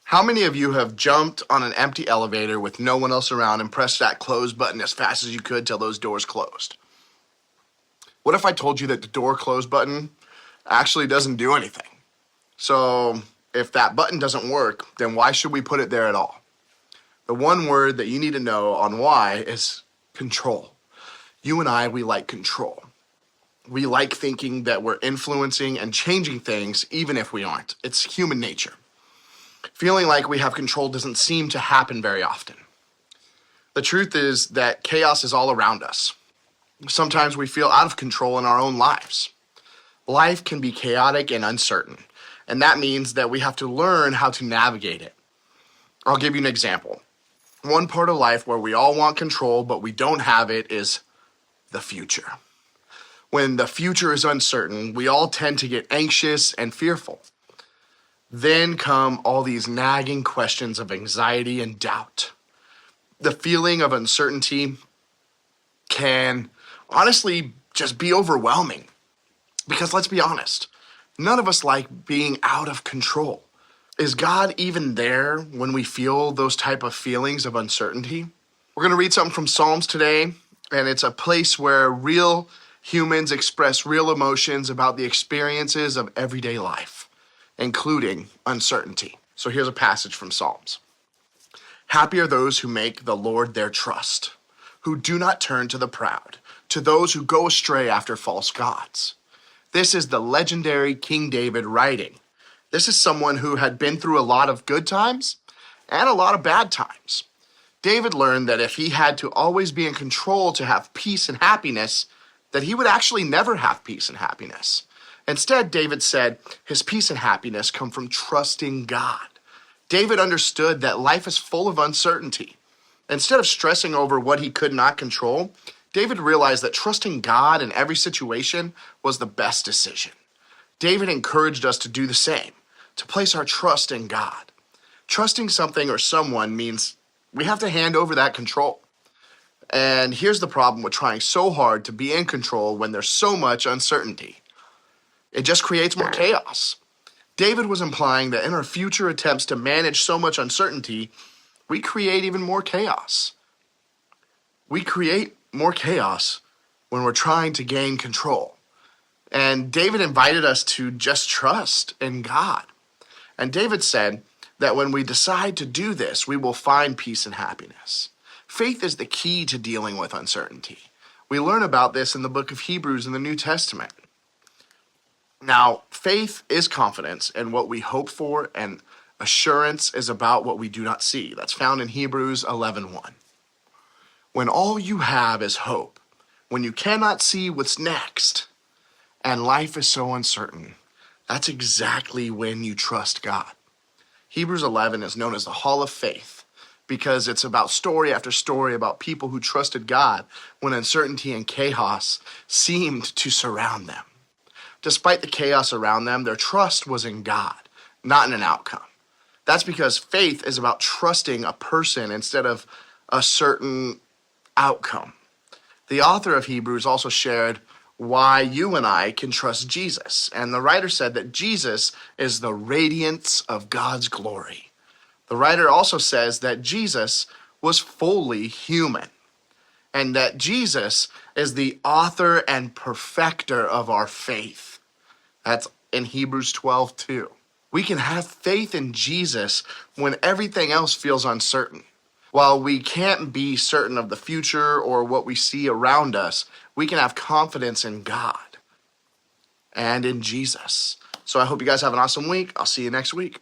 How many of you have jumped on an empty elevator with no one else around and pressed that close button as fast as you could till those doors closed? What if I told you that the door close button actually doesn't do anything? So if that button doesn't work, then why should we put it there at all? The one word that you need to know on why is control. You and I, we like control. We like thinking that we're influencing and changing things even if we aren't. It's human nature. Feeling like we have control doesn't seem to happen very often. The truth is that chaos is all around us. Sometimes we feel out of control in our own lives. Life can be chaotic and uncertain, and that means that we have to learn how to navigate it. I'll give you an example. One part of life where we all want control, but we don't have it is the future. When the future is uncertain, we all tend to get anxious and fearful. Then come all these nagging questions of anxiety and doubt. The feeling of uncertainty can honestly just be overwhelming. Because let's be honest, none of us like being out of control. Is God even there when we feel those type of feelings of uncertainty? We're going to read something from Psalms today, and it's a place where real humans express real emotions about the experiences of everyday life, including uncertainty. So here's a passage from Psalms. Happy are those who make the Lord their trust, who do not turn to the proud, to those who go astray after false gods. This is the legendary King David writing. This is someone who had been through a lot of good times and a lot of bad times. David learned that if he had to always be in control to have peace and happiness, that he would actually never have peace and happiness. Instead, David said his peace and happiness come from trusting God. David understood that life is full of uncertainty. Instead of stressing over what he could not control, David realized that trusting God in every situation was the best decision. David encouraged us to do the same, to place our trust in God. Trusting something or someone means we have to hand over that control. And here's the problem with trying so hard to be in control when there's so much uncertainty. It just creates more chaos. David was implying that in our future attempts to manage so much uncertainty, we create even more chaos. We create more chaos when we're trying to gain control. And David invited us to just trust in God. And David said that when we decide to do this, we will find peace and happiness. Faith is the key to dealing with uncertainty. We learn about this in the book of Hebrews in the New Testament. Now, faith is confidence in what we hope for, and assurance is about what we do not see. That's found in Hebrews 11:1. When all you have is hope, when you cannot see what's next, and life is so uncertain, that's exactly when you trust God. Hebrews 11 is known as the Hall of Faith because it's about story after story about people who trusted God when uncertainty and chaos seemed to surround them. Despite the chaos around them, their trust was in God, not in an outcome. That's because faith is about trusting a person instead of a certain outcome. The author of Hebrews also shared why you and I can trust Jesus. And the writer said that Jesus is the radiance of God's glory. The writer also says that Jesus was fully human, and that Jesus is the author and perfecter of our faith. That's in Hebrews 12:2. We can have faith in Jesus when everything else feels uncertain. While we can't be certain of the future or what we see around us, we can have confidence in God and in Jesus. So I hope you guys have an awesome week. I'll see you next week.